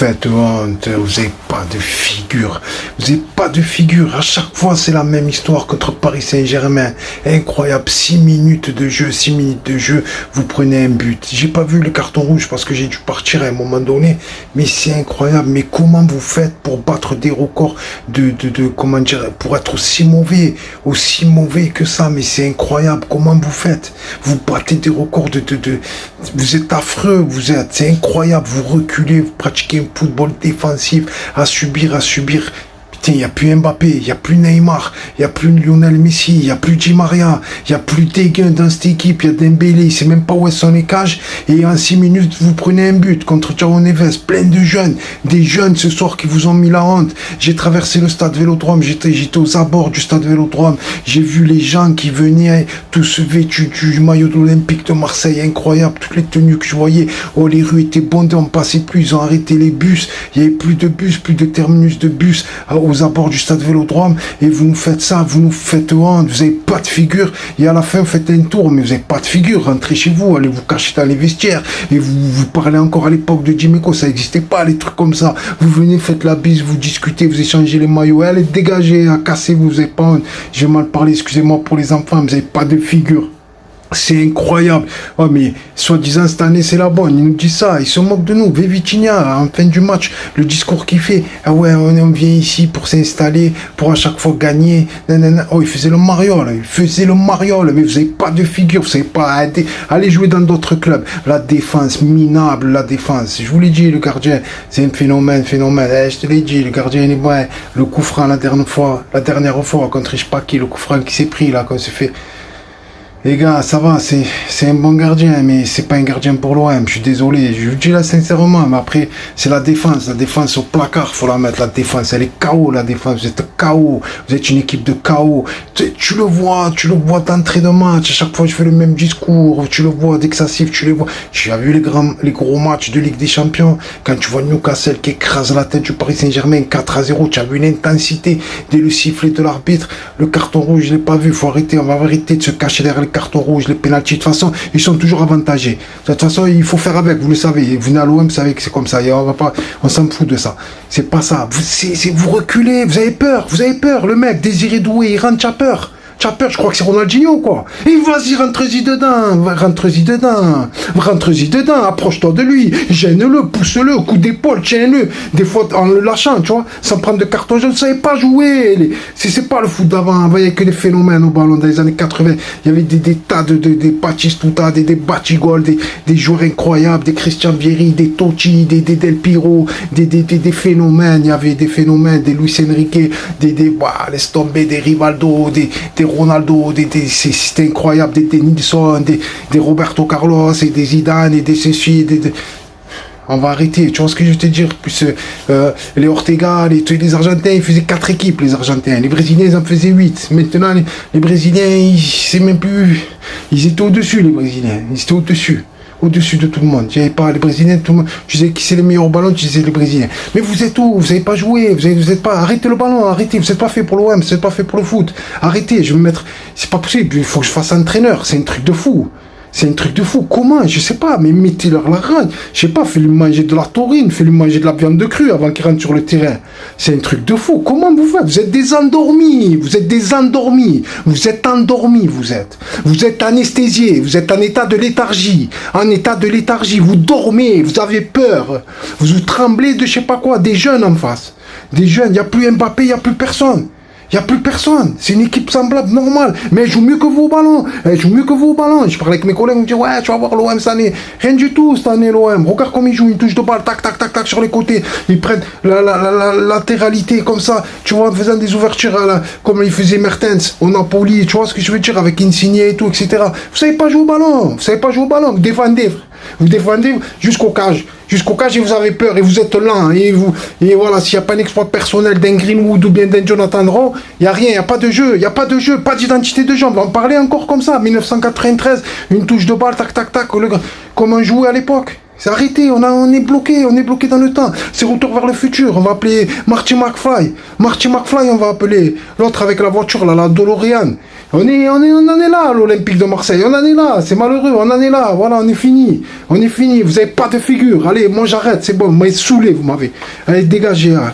faites honte, vous n'avez pas de figure. Vous n'avez pas de figure. À chaque fois, c'est la même histoire contre Paris Saint-Germain. Incroyable. 6 minutes de jeu, 6 minutes de jeu, vous prenez un but. J'ai pas vu le carton rouge parce que j'ai dû partir à un moment donné. Mais c'est incroyable. Mais comment vous faites pour battre des records comment dire, pour être aussi mauvais que ça? Mais c'est incroyable. Comment vous faites? Vous battez des records vous êtes affreux, c'est incroyable. Vous reculez, vous pratiquez un football défensif à subir. Putain, il n'y a plus Mbappé, il n'y a plus Neymar, il n'y a plus Lionel Messi, il n'y a plus Di Maria, il n'y a plus Deguin dans cette équipe, il y a Dembélé, il sait même pas où est son cage. Et en 6 minutes, vous prenez un but contre Thiago Neves, plein de jeunes, des jeunes ce soir qui vous ont mis la honte. J'ai traversé le stade Vélodrome, j'étais aux abords du stade Vélodrome, j'ai vu les gens qui venaient tous vêtus du maillot de l'Olympique de Marseille, incroyable, toutes les tenues que je voyais. Oh, les rues étaient bondées, on passait plus, ils ont arrêté les bus, il n'y avait plus de bus, plus de terminus de bus aux abords du stade Vélodrome, et vous nous faites ça, vous nous faites honte, vous n'avez pas de figure, et à la fin vous faites un tour, mais vous n'avez pas de figure, rentrez chez vous, allez vous cacher dans les vestiaires, et vous parlez encore à l'époque de Dimeco, ça n'existait pas les trucs comme ça, vous venez, faites la bise, vous discutez, vous échangez les maillots, allez dégager, à casser, vous n'avez pas honte, j'ai mal parlé, excusez-moi pour les enfants, vous n'avez pas de figure. C'est incroyable. Oh, mais soi-disant cette année c'est la bonne. Il nous dit ça. Il se moque de nous. Vitinha, en fin du match, le discours qu'il fait. Ah ouais, on vient ici pour s'installer, pour à chaque fois gagner. Nanana. Oh, il faisait le mariole. Mais vous n'avez pas de figure. Vous savez pas aller jouer dans d'autres clubs. La défense, minable, la défense. Je vous l'ai dit, le gardien, c'est un phénomène. Je te l'ai dit, le gardien, il est bon. Le coup franc la dernière fois contre je sais pas qui, le coup franc qui s'est pris là, quand on s'est fait. Les gars, ça va, c'est un bon gardien, mais c'est pas un gardien pour l'OM, je suis désolé, je vous dis là sincèrement, mais après, c'est la défense au placard, faut la mettre, la défense, elle est KO, la défense, vous êtes KO, vous êtes une équipe de KO, tu le vois d'entrée de match, à chaque fois je fais le même discours, tu le vois, dès que ça siffle, tu les vois, tu as vu les gros matchs de Ligue des Champions, quand tu vois Newcastle qui écrase la tête du Paris Saint-Germain 4-0, tu as vu une intensité dès le sifflet de l'arbitre, le carton rouge, je l'ai pas vu, faut arrêter, on va arrêter de se cacher derrière carton rouge, les pénaltys, de toute façon, ils sont toujours avantagés. De toute façon, il faut faire avec, vous le savez. Vous venez à l'OM, vous savez que c'est comme ça. Et on s'en fout de ça. C'est pas ça. Vous reculez, vous avez peur. Le mec, Désiré Doué, il rentre, tu as peur. Je crois que c'est Ronaldinho, quoi. Et vas-y, rentre-y dedans, approche-toi de lui, gêne-le, pousse-le, coup d'épaule, tiens-le. Des fois, en le lâchant, tu vois, sans prendre de carton jaune, ne savez pas jouer. C'est pas le foot d'avant, il n'y avait que des phénomènes au ballon dans les années 80. Il y avait des tas des Batistuta, des Batigol, des joueurs incroyables, des Christian Vieri, des Totti, des Del Piro, des phénomènes. Il y avait des phénomènes, des Luis Enrique, laisse tomber, des Rivaldo, des Ronaldo, c'était incroyable, des Nilsson, des Roberto Carlos, et des Zidane, et des ceci, on va arrêter, tu vois ce que je veux te dire, plus les Ortega, les Argentins, ils faisaient 4 équipes, les Argentins, les Brésiliens, ils en faisaient 8, maintenant, les Brésiliens, c'est même plus, ils étaient au-dessus, les Brésiliens, ils étaient au-dessus de tout le monde. Il n'y avait pas les Brésiliens, tout le monde. Tu sais qui c'est les meilleurs ballons, tu sais les Brésiliens. Mais vous êtes où? Vous n'avez pas joué, vous êtes pas. Arrêtez le ballon, arrêtez. Vous n'êtes pas fait pour l'OM, vous n'êtes pas fait pour le foot. Arrêtez, je vais me mettre. C'est pas possible, il faut que je fasse entraîneur. C'est un truc de fou. Comment? Je sais pas, mais mettez-leur la rage. Je sais pas, fais-lui manger de la taurine, fais-lui manger de la viande de crue avant qu'il rentre sur le terrain. C'est un truc de fou. Comment vous faites? Vous êtes des endormis. Vous êtes endormis, vous êtes. Vous êtes anesthésiés. Vous êtes en état de léthargie. Vous dormez. Vous avez peur. Vous tremblez de je sais pas quoi. Des jeunes en face. Il n'y a plus Mbappé, il n'y a plus personne. C'est une équipe semblable, normale. Mais elle joue mieux que vous au ballon. Je parlais avec mes collègues, ils me disent, ouais, tu vas voir l'OM cette année. Rien du tout cette année, l'OM. Regarde comme ils jouent, ils touchent de balle, tac, tac, tac, tac, sur les côtés. Ils prennent la latéralité comme ça. Tu vois, en faisant des ouvertures comme il faisait Mertens au Napoli. Tu vois ce que je veux dire, avec Insigne et tout, etc. Vous savez pas jouer au ballon. Vous défendez jusqu'au cage et vous avez peur et vous êtes lent et voilà, s'il n'y a pas un exploit personnel d'un Greenwood ou bien d'un Jonathan Rowe, il n'y a rien, il n'y a pas de jeu, pas d'identité de jeu. On va en parler encore comme ça. 1993, une touche de balle, tac tac tac, comme on jouait à l'époque. C'est arrêté, on est bloqué dans le temps. C'est retour vers le futur. On va appeler Marty McFly, on va appeler l'autre avec la voiture, là, la DeLorean. On en est là, à l'Olympique de Marseille. On en est là. C'est malheureux. On en est là. Voilà, on est fini. On est fini. Vous n'avez pas de figure. Allez, moi j'arrête. C'est bon. Vous m'avez saoulé, vous m'avez. Allez, dégagez. Hein.